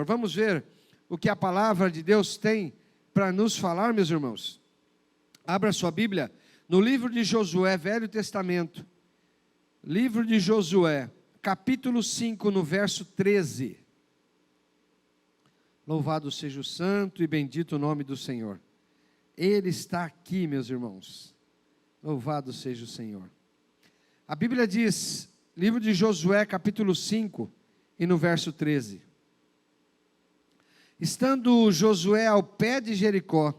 Vamos ver o que a palavra de Deus tem para nos falar, meus irmãos. Abra sua Bíblia no livro de Josué, Velho Testamento. Livro de Josué, capítulo 5, no verso 13. Louvado seja o santo e bendito o nome do Senhor. Ele está aqui, meus irmãos. Louvado seja o Senhor. A Bíblia diz, livro de Josué, capítulo 5, e no verso 13. Estando Josué ao pé de Jericó,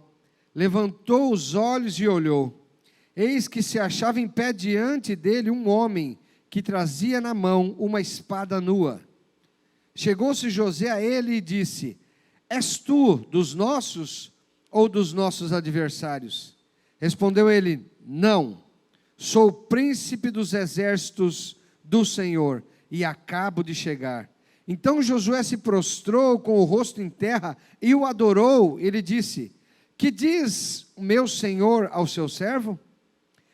levantou os olhos e olhou. Eis que se achava em pé diante dele um homem que trazia na mão uma espada nua. Chegou-se José a ele e disse: És tu dos nossos ou dos nossos adversários? Respondeu ele: Não, sou o príncipe dos exércitos do Senhor e acabo de chegar. Então Josué se prostrou com o rosto em terra e o adorou. Ele disse: Que diz o meu senhor ao seu servo?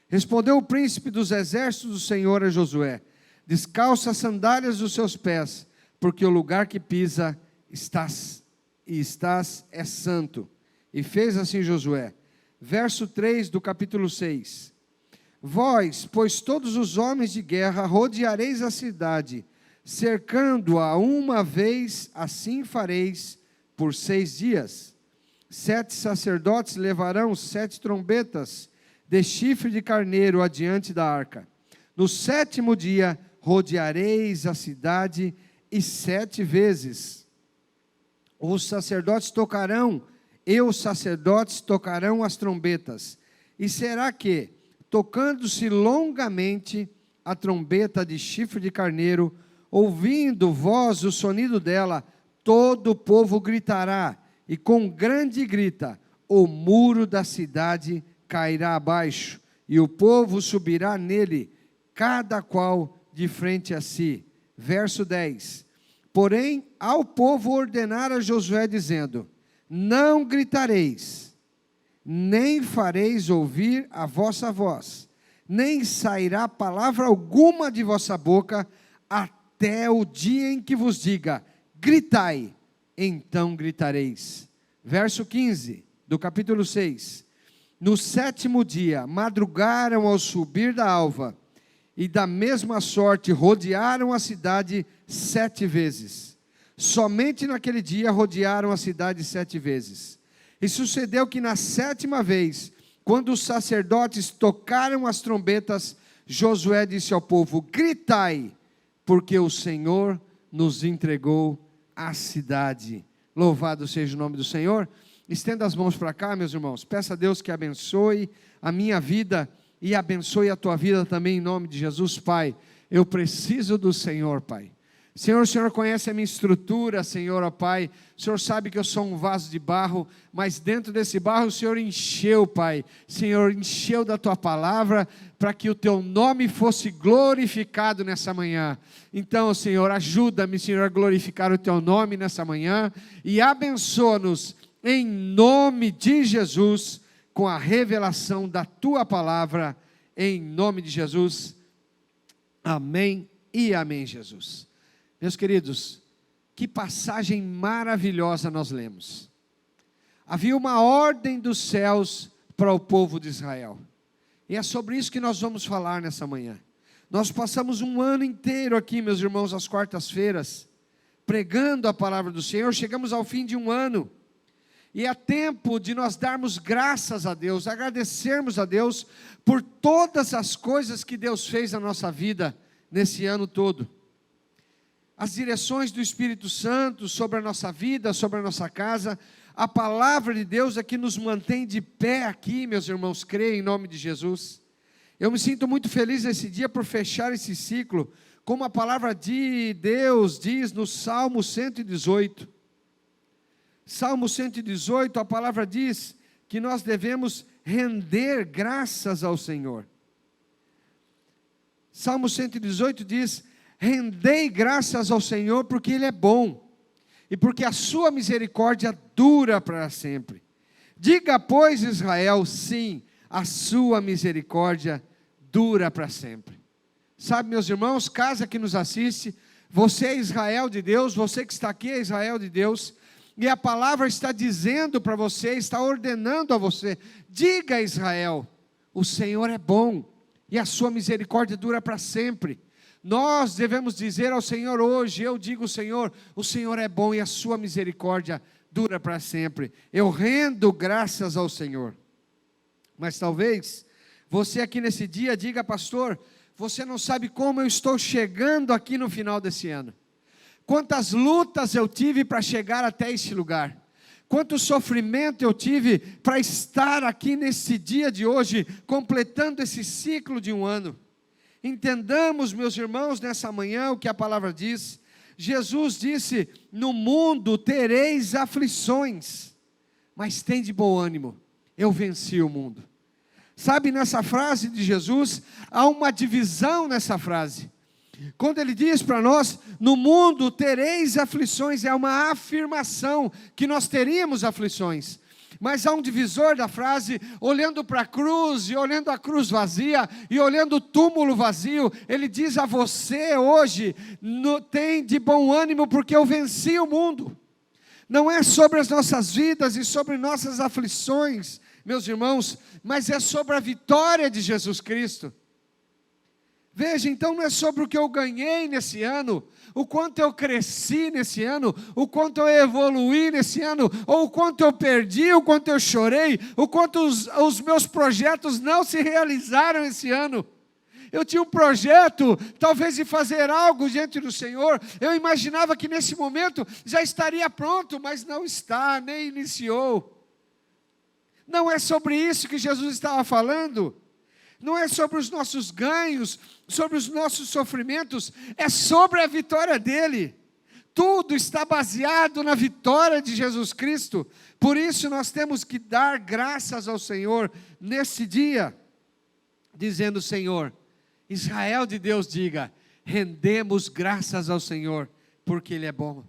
Respondeu o príncipe dos exércitos do Senhor a Josué: Descalça as sandálias dos seus pés, porque o lugar que pisa estás é santo. E fez assim Josué. Verso 3 do capítulo 6. Vós, pois todos os homens de guerra, rodeareis a cidade, cercando-a uma vez, assim fareis por 6 dias. 7 sacerdotes levarão 7 trombetas de chifre de carneiro adiante da arca. No 7º dia, rodeareis a cidade e 7 vezes. Os sacerdotes tocarão as trombetas. E será que, tocando-se longamente a trombeta de chifre de carneiro, ouvindo vós o sonido dela, todo o povo gritará, e com grande grita, o muro da cidade cairá abaixo, e o povo subirá nele, cada qual de frente a si. Verso 10. Porém, ao povo ordenar a Josué, dizendo: Não gritareis, nem fareis ouvir a vossa voz, nem sairá palavra alguma de vossa boca, até o dia em que vos diga: gritai, então gritareis. Verso 15 do capítulo 6. No 7º dia, madrugaram ao subir da alva, e da mesma sorte rodearam a cidade 7 vezes. Somente naquele dia rodearam a cidade 7 vezes. E sucedeu que na 7ª vez, quando os sacerdotes tocaram as trombetas, Josué disse ao povo: Gritai, porque o Senhor nos entregou a cidade. Louvado seja o nome do Senhor. Estenda as mãos para cá, meus irmãos. Peça a Deus que abençoe a minha vida e abençoe a tua vida também, em nome de Jesus. Pai, eu preciso do Senhor, Pai. Senhor, o Senhor conhece a minha estrutura, Senhor, ó Pai. O Senhor sabe que eu sou um vaso de barro, mas dentro desse barro o Senhor encheu, Pai. Senhor, encheu da tua palavra, para que o teu nome fosse glorificado nessa manhã. Então, Senhor, ajuda-me, Senhor, a glorificar o teu nome nessa manhã, e abençoa-nos, em nome de Jesus, com a revelação da tua palavra, em nome de Jesus. Amém e amém, Jesus. Meus queridos, que passagem maravilhosa nós lemos. Havia uma ordem dos céus para o povo de Israel, e é sobre isso que nós vamos falar nessa manhã. Nós passamos um ano inteiro aqui, meus irmãos, às quartas-feiras, pregando a palavra do Senhor. Chegamos ao fim de um ano, e é tempo de nós darmos graças a Deus, agradecermos a Deus por todas as coisas que Deus fez na nossa vida nesse ano todo. As direções do Espírito Santo sobre a nossa vida, sobre a nossa casa, a palavra de Deus é que nos mantém de pé aqui, meus irmãos, creio em nome de Jesus. Eu me sinto muito feliz nesse dia por fechar esse ciclo, como a palavra de Deus diz no Salmo 118. Salmo 118, a palavra diz que nós devemos render graças ao Senhor. Salmo 118 diz: rendei graças ao Senhor, porque Ele é bom, e porque a sua misericórdia dura para sempre. Diga, pois, Israel, sim, a sua misericórdia dura para sempre. Sabe, meus irmãos, casa que nos assiste, Você é Israel de Deus, você que está aqui é Israel de Deus, e a palavra está dizendo para você, está ordenando a você, diga a Israel, o Senhor é bom, e a sua misericórdia dura para sempre. Nós devemos dizer ao Senhor hoje, eu digo Senhor, o Senhor é bom e a sua misericórdia dura para sempre. Eu rendo graças ao Senhor. Mas talvez, você aqui nesse dia diga, pastor, você não sabe como eu estou chegando aqui no final desse ano. Quantas lutas eu tive para chegar até este lugar. Quanto sofrimento eu tive para estar aqui nesse dia de hoje, completando esse ciclo de um ano. Entendamos, meus irmãos, nessa manhã o que a palavra diz. Jesus disse, no mundo tereis aflições, mas tende bom ânimo, eu venci o mundo. Sabe, nessa frase de Jesus, há uma divisão nessa frase. Quando ele diz para nós, no mundo tereis aflições, é uma afirmação que nós teríamos aflições. Mas há um divisor da frase, olhando para a cruz, e olhando a cruz vazia, e olhando o túmulo vazio, ele diz a você hoje, tem de bom ânimo, porque eu venci o mundo. Não é sobre as nossas vidas e sobre nossas aflições, meus irmãos, mas é sobre a vitória de Jesus Cristo. Veja, então não é sobre o que eu ganhei nesse ano, o quanto eu cresci nesse ano, o quanto eu evoluí nesse ano, ou o quanto eu perdi, o quanto eu chorei, o quanto os meus projetos não se realizaram esse ano. Eu tinha um projeto, talvez de fazer algo diante do Senhor, eu imaginava que nesse momento já estaria pronto, mas não está, nem iniciou. Não é sobre isso que Jesus estava falando. Não é sobre os nossos ganhos, sobre os nossos sofrimentos, é sobre a vitória dele. Tudo está baseado na vitória de Jesus Cristo. Por isso nós temos que dar graças ao Senhor nesse dia, dizendo, Senhor, Israel de Deus diga, rendemos graças ao Senhor, porque Ele é bom.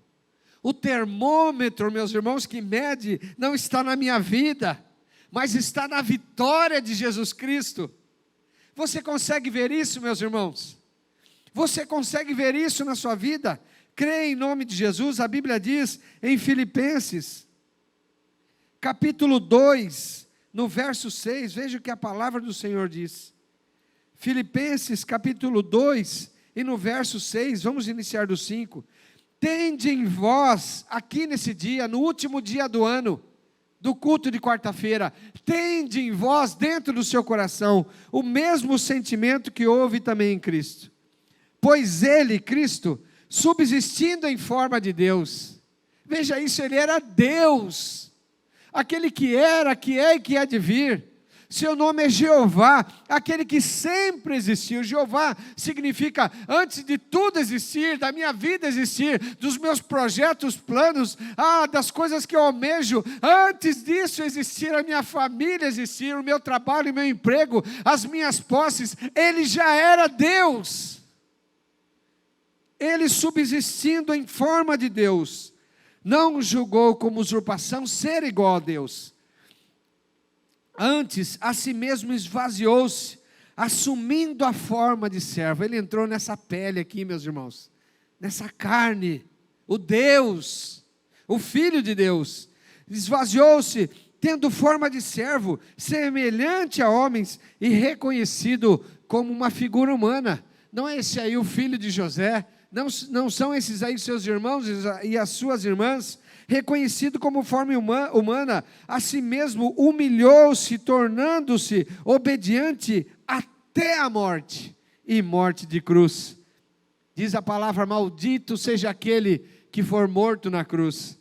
O termômetro, meus irmãos, que mede, não está na minha vida, mas está na vitória de Jesus Cristo. Você consegue ver isso, meus irmãos? Você consegue ver isso na sua vida? Creia em nome de Jesus. A Bíblia diz em Filipenses, capítulo 2, no verso 6, veja o que a palavra do Senhor diz. Filipenses, capítulo 2, e no verso 6, vamos iniciar do 5. Tende em vós, aqui nesse dia, no último dia do ano, do culto de quarta-feira, tende em vós, dentro do seu coração, o mesmo sentimento que houve também em Cristo. Pois Ele, Cristo, subsistindo em forma de Deus, veja isso, Ele era Deus, aquele que era, que é e que há de vir. Seu nome é Jeová, aquele que sempre existiu. Jeová significa, antes de tudo existir, da minha vida existir, dos meus projetos, planos, das coisas que eu almejo, antes disso existir, a minha família existir, o meu trabalho e meu emprego, as minhas posses, Ele já era Deus. Ele subsistindo em forma de Deus, não julgou como usurpação ser igual a Deus. Antes, a si mesmo esvaziou-se, assumindo a forma de servo. Ele entrou nessa pele aqui, meus irmãos, nessa carne, o Deus, o Filho de Deus, esvaziou-se, tendo forma de servo, semelhante a homens, e reconhecido como uma figura humana. Não é esse aí o filho de José? Não são esses aí seus irmãos e as suas irmãs? Reconhecido como forma humana, a si mesmo humilhou-se, tornando-se obediente até a morte, e morte de cruz. Diz a palavra, maldito seja aquele que for morto na cruz.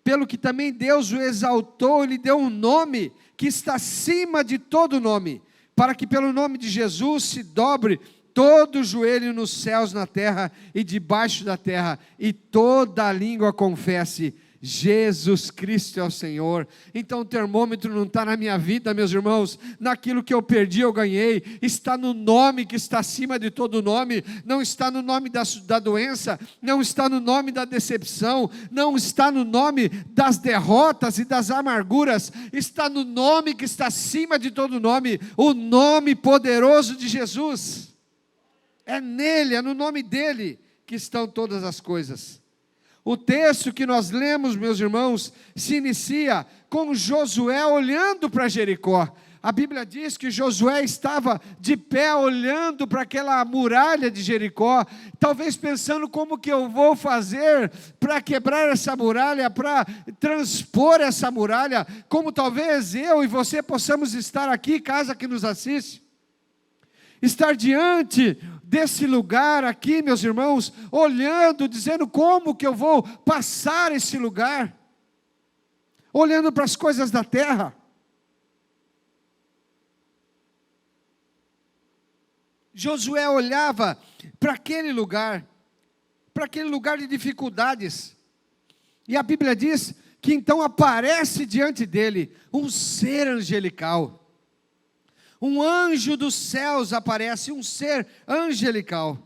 Pelo que também Deus o exaltou, e lhe deu um nome que está acima de todo nome, para que pelo nome de Jesus se dobre todo joelho nos céus, na terra e debaixo da terra, e toda a língua confesse, Jesus Cristo é o Senhor. Então o termômetro não está na minha vida, meus irmãos, naquilo que eu perdi eu ganhei, está no nome que está acima de todo nome, não está no nome da doença, não está no nome da decepção, não está no nome das derrotas e das amarguras, está no nome que está acima de todo nome, o nome poderoso de Jesus. É nele, é no nome dele que estão todas as coisas. O texto que nós lemos, meus irmãos, se inicia com Josué olhando para Jericó. A Bíblia diz que Josué estava de pé olhando para aquela muralha de Jericó, talvez pensando como que eu vou fazer para quebrar essa muralha, para transpor essa muralha, como talvez eu e você possamos estar aqui, casa que nos assiste, estar diante desse lugar aqui, meus irmãos, olhando, dizendo como que eu vou passar esse lugar, olhando para as coisas da terra. Josué olhava para aquele lugar de dificuldades, e a Bíblia diz que então aparece diante dele um ser angelical, um anjo dos céus aparece, um ser angelical.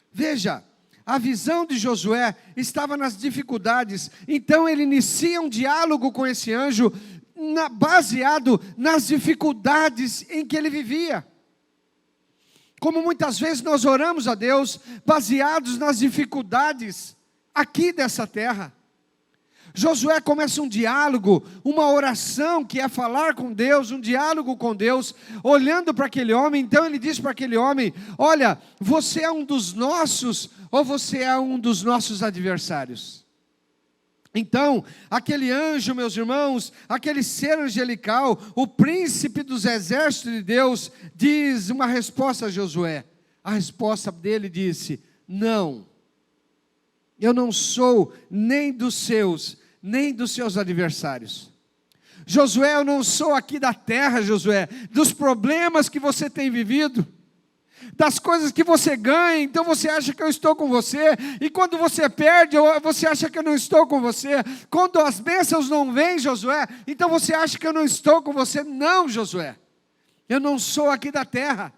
Veja, a visão de Josué estava nas dificuldades, então ele inicia um diálogo com esse anjo, baseado nas dificuldades em que ele vivia. Como muitas vezes nós oramos a Deus, baseados nas dificuldades aqui dessa terra. Josué começa um diálogo, uma oração que é falar com Deus, um diálogo com Deus, olhando para aquele homem. Então ele diz para aquele homem: olha, você é um dos nossos, ou você é um dos nossos adversários? Então, aquele anjo, meus irmãos, aquele ser angelical, o príncipe dos exércitos de Deus, diz uma resposta a Josué. A resposta dele disse: não, eu não sou nem dos seus adversários. Josué, eu não sou aqui da terra, Josué, dos problemas que você tem vivido, das coisas que você ganha, então você acha que eu estou com você, e quando você perde, você acha que eu não estou com você, quando as bênçãos não vêm, Josué, então você acha que eu não estou com você. Não, Josué, eu não sou aqui da terra,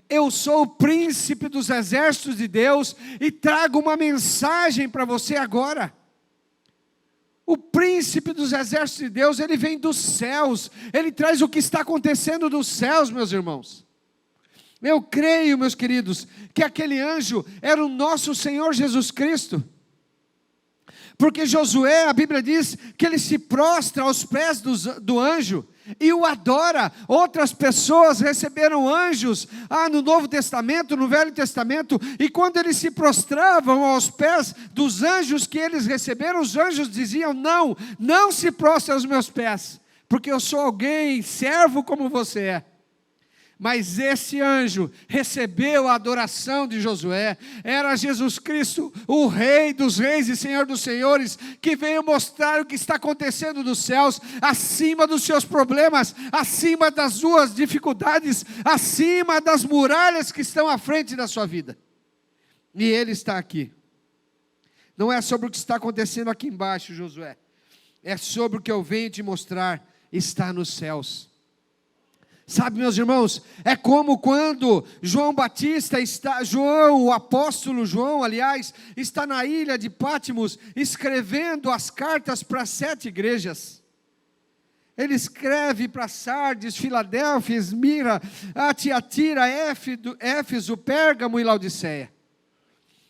eu sou o príncipe dos exércitos de Deus, e trago uma mensagem para você agora. O príncipe dos exércitos de Deus, ele vem dos céus, ele traz o que está acontecendo dos céus, meus irmãos. Eu creio, meus queridos, que aquele anjo era o nosso Senhor Jesus Cristo, porque Josué, a Bíblia diz que ele se prostra aos pés do anjo, e o adora. Outras pessoas receberam anjos, no Novo Testamento, no Velho Testamento, e quando eles se prostravam aos pés dos anjos que eles receberam, os anjos diziam: não, não se prostre aos meus pés, porque eu sou alguém, servo como você é. Mas esse anjo recebeu a adoração de Josué. Era Jesus Cristo, o Rei dos reis e Senhor dos senhores, que veio mostrar o que está acontecendo nos céus, acima dos seus problemas, acima das suas dificuldades, acima das muralhas que estão à frente da sua vida. E ele está aqui. Não é sobre o que está acontecendo aqui embaixo, Josué, é sobre o que eu venho te mostrar, está nos céus. Sabe, meus irmãos, é como quando o apóstolo João, aliás, está na ilha de Patmos, escrevendo as cartas para 7 igrejas. Ele escreve para Sardes, Filadélfia, Esmira, Tiatira, Éfeso, Pérgamo e Laodiceia.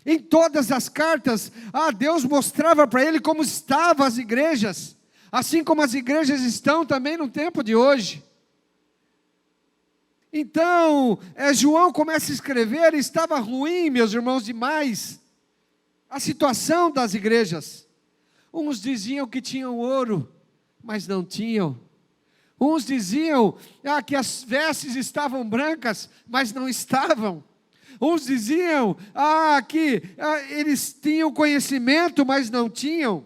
Em todas as cartas, Deus mostrava para ele como estavam as igrejas, assim como as igrejas estão também no tempo de hoje. Então, João começa a escrever, estava ruim, meus irmãos, demais, a situação das igrejas. Uns diziam que tinham ouro, mas não tinham. Uns diziam que as vestes estavam brancas, mas não estavam. Uns diziam que eles tinham conhecimento, mas não tinham.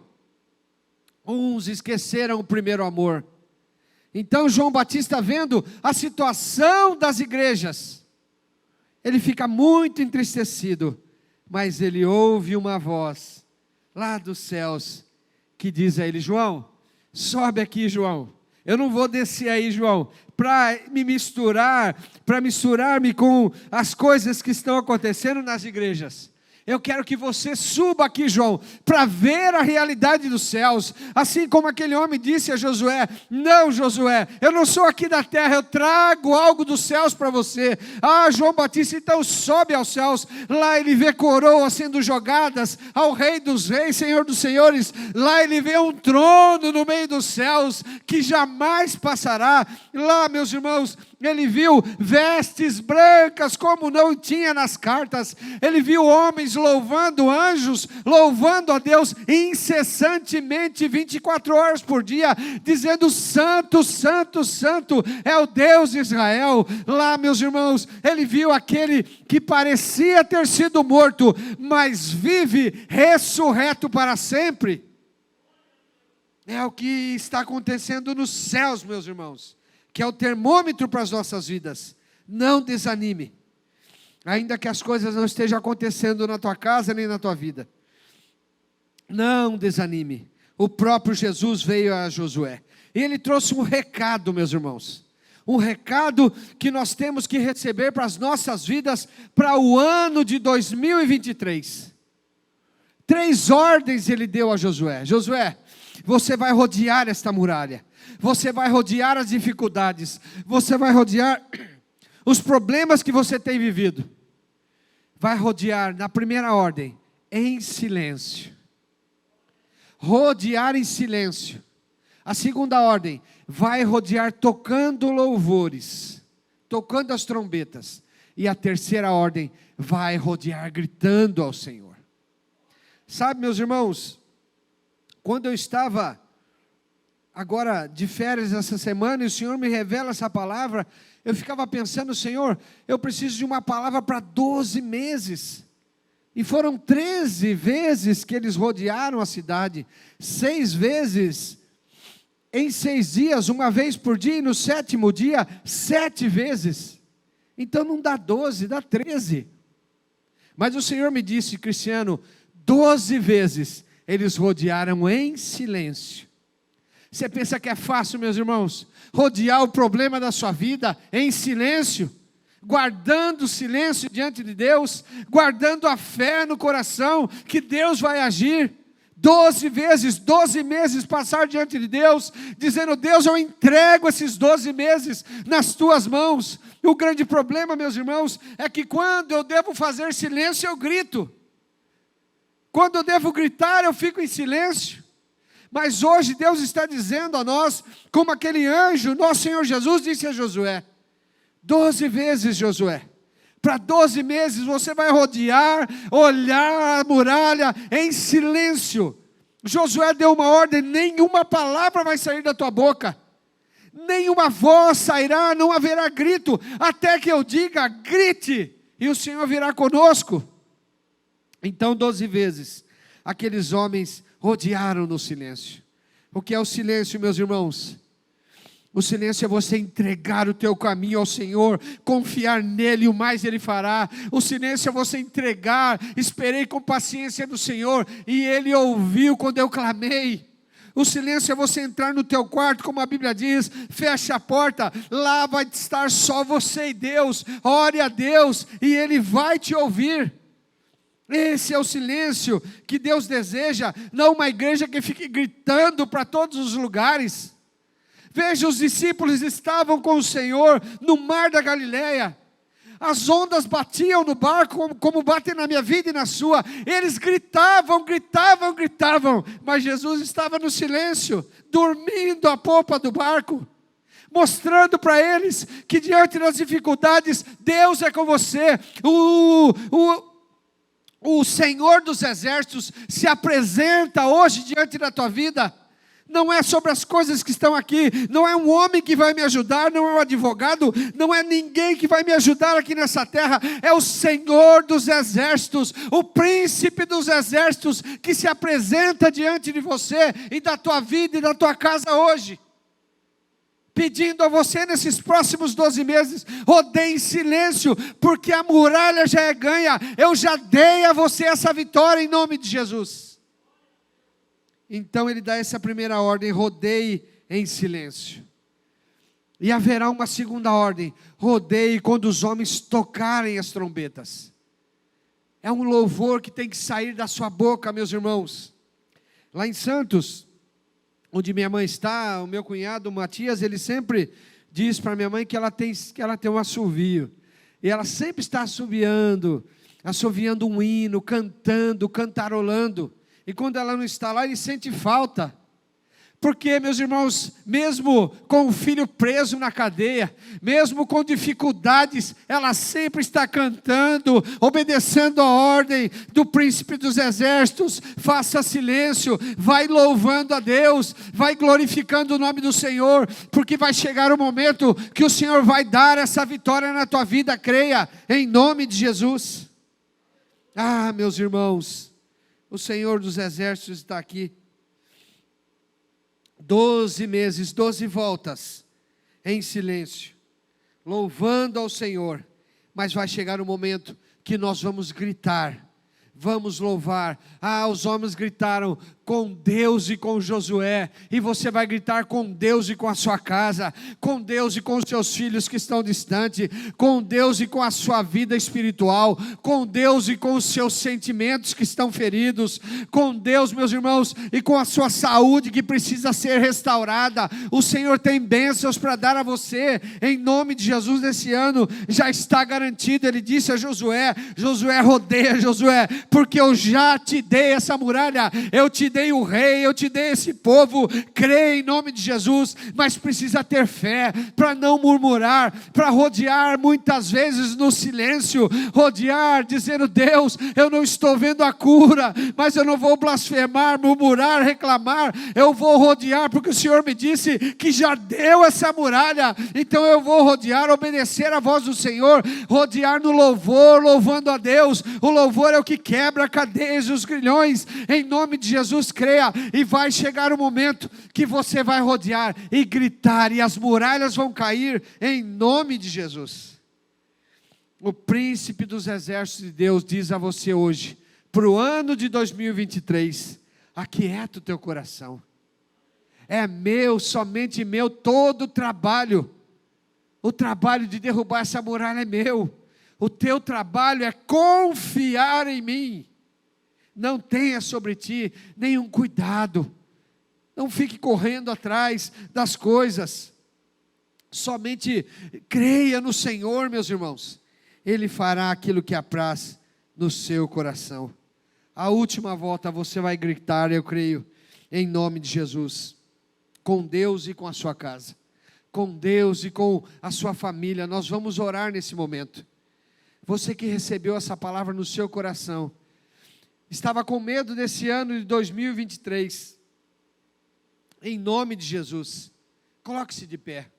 Uns esqueceram o primeiro amor. Então João Batista, vendo a situação das igrejas, ele fica muito entristecido, mas ele ouve uma voz lá dos céus, que diz a ele: João, sobe aqui, João, eu não vou descer aí, João, para misturar-me com as coisas que estão acontecendo nas igrejas. Eu quero que você suba aqui, João, para ver a realidade dos céus. Assim como aquele homem disse a Josué: não, Josué, eu não sou aqui da terra, eu trago algo dos céus para você. Ah, João Batista, então sobe aos céus. Lá ele vê coroas sendo jogadas ao Rei dos Reis, Senhor dos Senhores. Lá ele vê um trono no meio dos céus que jamais passará. Lá, meus irmãos, ele viu vestes brancas como não tinha nas cartas. Ele viu homens louvando, anjos louvando a Deus incessantemente, 24 horas por dia, dizendo: santo, santo, santo é o Deus de Israel. Lá, meus irmãos, ele viu aquele que parecia ter sido morto, mas vive ressurreto para sempre. É o que está acontecendo nos céus, meus irmãos, que é o termômetro para as nossas vidas. Não desanime, ainda que as coisas não estejam acontecendo na tua casa nem na tua vida. Não desanime. O próprio Jesus veio a Josué, e ele trouxe um recado, meus irmãos. Um recado que nós temos que receber para as nossas vidas, para o ano de 2023. 3 ordens ele deu a Josué. Josué, você vai rodear esta muralha. Você vai rodear as dificuldades. Você vai rodear os problemas que você tem vivido. Vai rodear, na primeira ordem, em silêncio. Rodear em silêncio. A segunda ordem, vai rodear tocando louvores, tocando as trombetas. E a terceira ordem, vai rodear gritando ao Senhor. Sabe, meus irmãos, quando eu estava agora de férias essa semana, e o Senhor me revela essa palavra, eu ficava pensando: Senhor, eu preciso de uma palavra para 12 meses, e foram 13 vezes que eles rodearam a cidade, 6 vezes, em 6 dias, uma vez por dia, e no 7º dia, 7 vezes, então não dá 12, dá 13, mas o Senhor me disse: Cristiano, 12 vezes, eles rodearam em silêncio. Você pensa que é fácil, meus irmãos, rodear o problema da sua vida em silêncio, guardando o silêncio diante de Deus, guardando a fé no coração, que Deus vai agir? 12 vezes, 12 meses passar diante de Deus, dizendo: Deus, eu entrego esses 12 meses nas tuas mãos. O grande problema, meus irmãos, é que quando eu devo fazer silêncio, eu grito. Quando eu devo gritar, eu fico em silêncio. Mas hoje Deus está dizendo a nós, como aquele anjo, nosso Senhor Jesus disse a Josué: 12 vezes, Josué, para 12 meses você vai rodear, olhar a muralha em silêncio. Josué deu uma ordem: nenhuma palavra vai sair da tua boca, nenhuma voz sairá, não haverá grito, até que eu diga: grite, e o Senhor virá conosco. Então 12 vezes, aqueles homens rodearam no silêncio. O que é o silêncio, meus irmãos? O silêncio é você entregar o teu caminho ao Senhor, confiar nele, e o mais Ele fará. O silêncio é você entregar: esperei com paciência no Senhor, e Ele ouviu quando eu clamei. O silêncio é você entrar no teu quarto, como a Bíblia diz, fecha a porta, lá vai estar só você e Deus, ore a Deus, e Ele vai te ouvir. Esse é o silêncio que Deus deseja, não uma igreja que fique gritando para todos os lugares. Veja, os discípulos estavam com o Senhor no mar da Galileia, as ondas batiam no barco como batem na minha vida e na sua, eles gritavam, gritavam, gritavam, mas Jesus estava no silêncio, dormindo à popa do barco, mostrando para eles que diante das dificuldades, Deus é com você. O Senhor dos Exércitos se apresenta hoje diante da tua vida. Não é sobre as coisas que estão aqui, não é um homem que vai me ajudar, não é um advogado, não é ninguém que vai me ajudar aqui nessa terra, é o Senhor dos Exércitos, o Príncipe dos Exércitos, que se apresenta diante de você e da tua vida e da tua casa hoje, pedindo a você nesses próximos 12 meses, rodeie em silêncio, porque a muralha já é ganha, eu já dei a você essa vitória em nome de Jesus. Então ele dá essa primeira ordem: rodeie em silêncio. E haverá uma segunda ordem: rodeie quando os homens tocarem as trombetas. É um louvor que tem que sair da sua boca, meus irmãos. Lá em Santos, onde minha mãe está, o meu cunhado Matias, ele sempre diz para minha mãe que ela tem um assovio. E ela sempre está assoviando um hino, cantando, cantarolando. E quando ela não está lá, ele sente falta. Porque, meus irmãos, mesmo com o filho preso na cadeia, mesmo com dificuldades, ela sempre está cantando, obedecendo a ordem do príncipe dos exércitos. Faça silêncio, vai louvando a Deus, vai glorificando o nome do Senhor, porque vai chegar o momento que o Senhor vai dar essa vitória na tua vida, creia, em nome de Jesus. Ah, meus irmãos, o Senhor dos exércitos está aqui. 12 meses, 12 voltas, em silêncio, louvando ao Senhor, mas vai chegar o momento que nós vamos gritar, vamos louvar. Ah, os homens gritaram com Deus e com Josué, e você vai gritar com Deus e com a sua casa, com Deus e com os seus filhos que estão distantes, com Deus e com a sua vida espiritual, com Deus e com os seus sentimentos que estão feridos, com Deus, meus irmãos, e com a sua saúde que precisa ser restaurada. O Senhor tem bênçãos para dar a você, em nome de Jesus. Nesse ano já está garantido. Ele disse a Josué: Josué, rodeia, Josué, porque eu já te dei essa muralha, eu te dei o rei, eu te dei esse povo. Crê em nome de Jesus, mas precisa ter fé para não murmurar, para rodear muitas vezes no silêncio, rodear dizendo: Deus, eu não estou vendo a cura, mas eu não vou blasfemar, murmurar, reclamar, eu vou rodear, porque o Senhor me disse que já deu essa muralha, então eu vou rodear, obedecer a voz do Senhor, rodear no louvor, louvando a Deus. O louvor é o que quebra cadeias e os grilhões, em nome de Jesus. Creia, e vai chegar o momento que você vai rodear e gritar, e as muralhas vão cair, em nome de Jesus. O príncipe dos exércitos de Deus diz a você hoje, para o ano de 2023, aquieta o teu coração, é meu, somente meu, todo o trabalho de derrubar essa muralha é meu, o teu trabalho é confiar em mim. Não tenha sobre ti nenhum cuidado, não fique correndo atrás das coisas, somente creia no Senhor, meus irmãos, Ele fará aquilo que apraz no seu coração. A última volta você vai gritar, eu creio, em nome de Jesus, com Deus e com a sua casa, com Deus e com a sua família. Nós vamos orar nesse momento. Você que recebeu essa palavra no seu coração, estava com medo desse ano de 2023, em nome de Jesus, coloque-se de pé.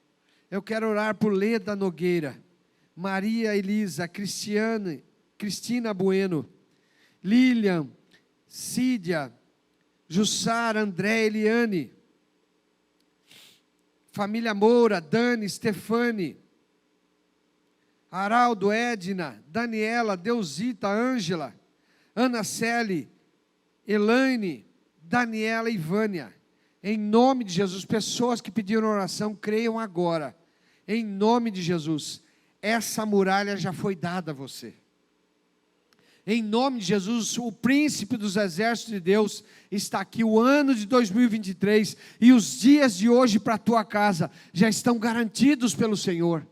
Eu quero orar por Leda Nogueira, Maria Elisa, Cristina Bueno, Lilian, Cídia, Jussara, André, Eliane, família Moura, Dani, Stefane, Araldo, Edna, Daniela, Deusita, Ângela, Ana Celi, Elaine, Daniela e Vânia, em nome de Jesus. Pessoas que pediram oração, creiam agora, em nome de Jesus, essa muralha já foi dada a você, em nome de Jesus. O príncipe dos exércitos de Deus está aqui. O ano de 2023 e os dias de hoje para a tua casa já estão garantidos pelo Senhor.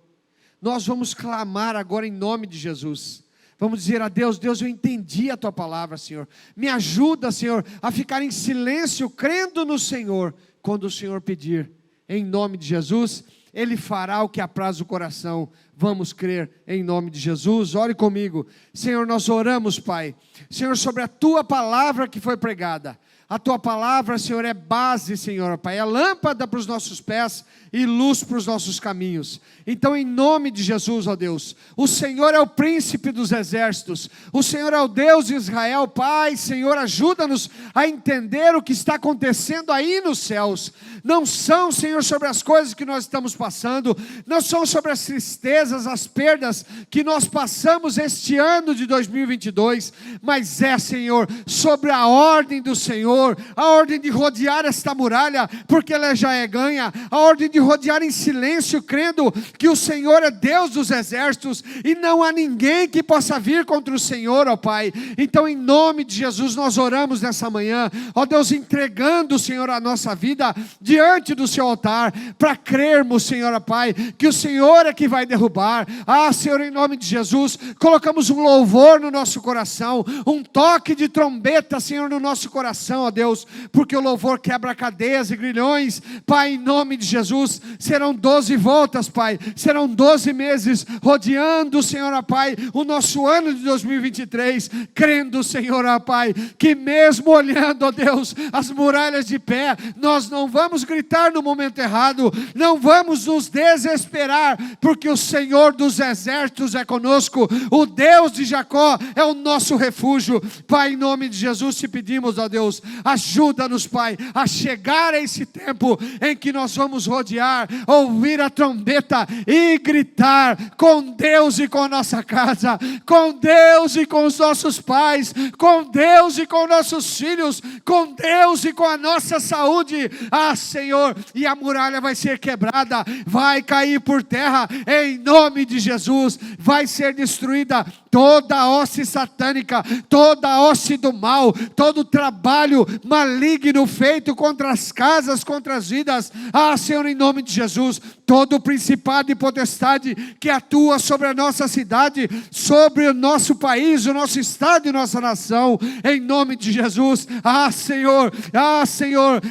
Nós vamos clamar agora em nome de Jesus. Vamos dizer a Deus: Deus, eu entendi a tua palavra, Senhor. Me ajuda, Senhor, a ficar em silêncio, crendo no Senhor. Quando o Senhor pedir, em nome de Jesus, Ele fará o que apraz o coração. Vamos crer em nome de Jesus. Ore comigo. Senhor, nós oramos, Pai, Senhor, sobre a tua palavra que foi pregada. A tua palavra, Senhor, é base, Senhor, Pai, é lâmpada para os nossos pés e luz para os nossos caminhos. Então, em nome de Jesus, ó Deus, o Senhor é o príncipe dos exércitos, o Senhor é o Deus de Israel. Pai, Senhor, ajuda-nos a entender o que está acontecendo aí nos céus. Não são, Senhor, sobre as coisas que nós estamos passando, não são sobre as tristezas, as perdas que nós passamos este ano de 2022, mas é, Senhor, sobre a ordem do Senhor, Senhor, a ordem de rodear esta muralha, porque ela já é ganha, a ordem de rodear em silêncio, crendo que o Senhor é Deus dos exércitos, e não há ninguém que possa vir contra o Senhor, ó Pai. Então, em nome de Jesus, nós oramos nessa manhã, ó Deus, entregando, Senhor, a nossa vida diante do Seu altar, para crermos, Senhor, ó Pai, que o Senhor é que vai derrubar. Senhor, em nome de Jesus, colocamos um louvor no nosso coração, um toque de trombeta, Senhor, no nosso coração, ó Deus, porque o louvor quebra cadeias e grilhões. Pai, em nome de Jesus, serão 12 voltas, Pai, serão 12 meses rodeando, Senhor, ó Pai, o nosso ano de 2023, crendo, Senhor, ó Pai, que mesmo olhando, ó Deus, as muralhas de pé, nós não vamos gritar no momento errado, não vamos nos desesperar, porque o Senhor dos exércitos é conosco, o Deus de Jacó é o nosso refúgio. Pai, em nome de Jesus te pedimos, ó Deus, ajuda-nos, Pai, a chegar a esse tempo em que nós vamos rodear, ouvir a trombeta e gritar com Deus e com a nossa casa, com Deus e com os nossos pais, com Deus e com nossos filhos, com Deus e com a nossa saúde. Senhor, e a muralha vai ser quebrada, vai cair por terra, em nome de Jesus, vai ser destruída toda a hoste satânica, toda a hoste do mal, todo o trabalho maligno feito contra as casas, contra as vidas. Senhor, em nome de Jesus, todo o principado e potestade que atua sobre a nossa cidade, sobre o nosso país, o nosso estado e nossa nação, em nome de Jesus. Senhor,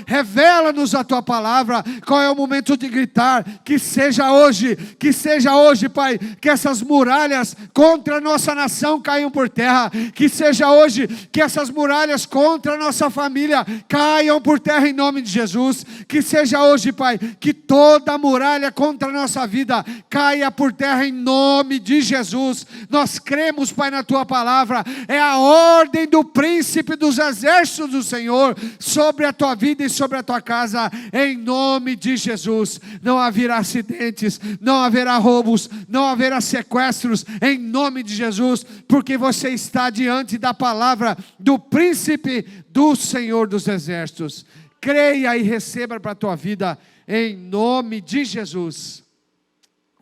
revela-nos a Tua palavra. Qual é o momento de gritar? Que seja hoje, Pai, que essas muralhas contra a nossa nação caiam por terra, que seja hoje, que essas muralhas contra a nossa família caiam por terra em nome de Jesus, que seja hoje, Pai, que toda muralha contra a nossa vida caia por terra em nome de Jesus. Nós cremos, Pai, na Tua palavra, é a ordem do príncipe dos exércitos do Senhor sobre a Tua vida e sobre a Tua casa, em nome de Jesus. Não haverá acidentes, não haverá roubos, não haverá sequestros, em nome de Jesus, porque você está diante da palavra do príncipe do Senhor dos exércitos. Creia e receba para a tua vida, em nome de Jesus.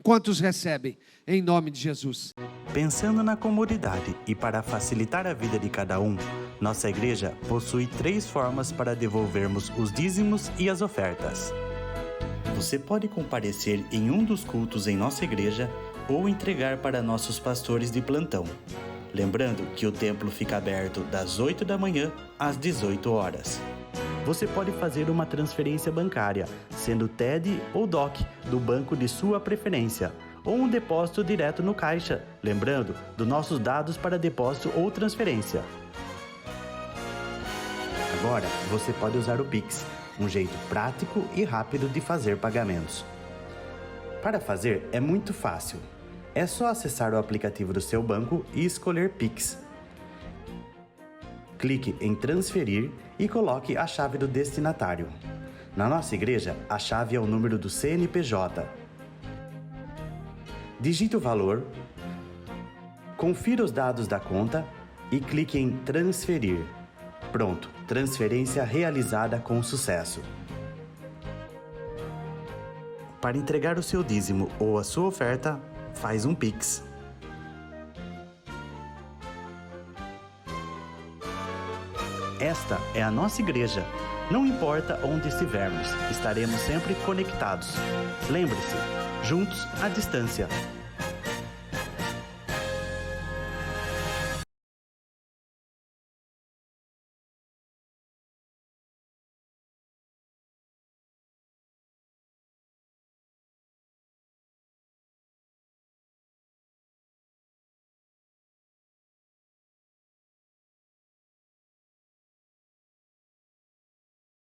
Quantos recebem? Em nome de Jesus. Pensando na comunidade e para facilitar a vida de cada um, nossa igreja possui 3 formas para devolvermos os dízimos e as ofertas. Você pode comparecer em um dos cultos em nossa igreja ou entregar para nossos pastores de plantão. Lembrando que o templo fica aberto das 8 da manhã às 18 horas. Você pode fazer uma transferência bancária, sendo TED ou DOC, do banco de sua preferência, ou um depósito direto no caixa, lembrando dos nossos dados para depósito ou transferência. Agora, você pode usar o Pix, um jeito prático e rápido de fazer pagamentos. Para fazer é muito fácil. É só acessar o aplicativo do seu banco e escolher Pix. Clique em transferir e coloque a chave do destinatário. Na nossa igreja, a chave é o número do CNPJ. Digite o valor, confira os dados da conta e clique em transferir. Pronto, transferência realizada com sucesso. Para entregar o seu dízimo ou a sua oferta, faz um Pix. Esta é a nossa igreja. Não importa onde estivermos, estaremos sempre conectados. Lembre-se, juntos à distância.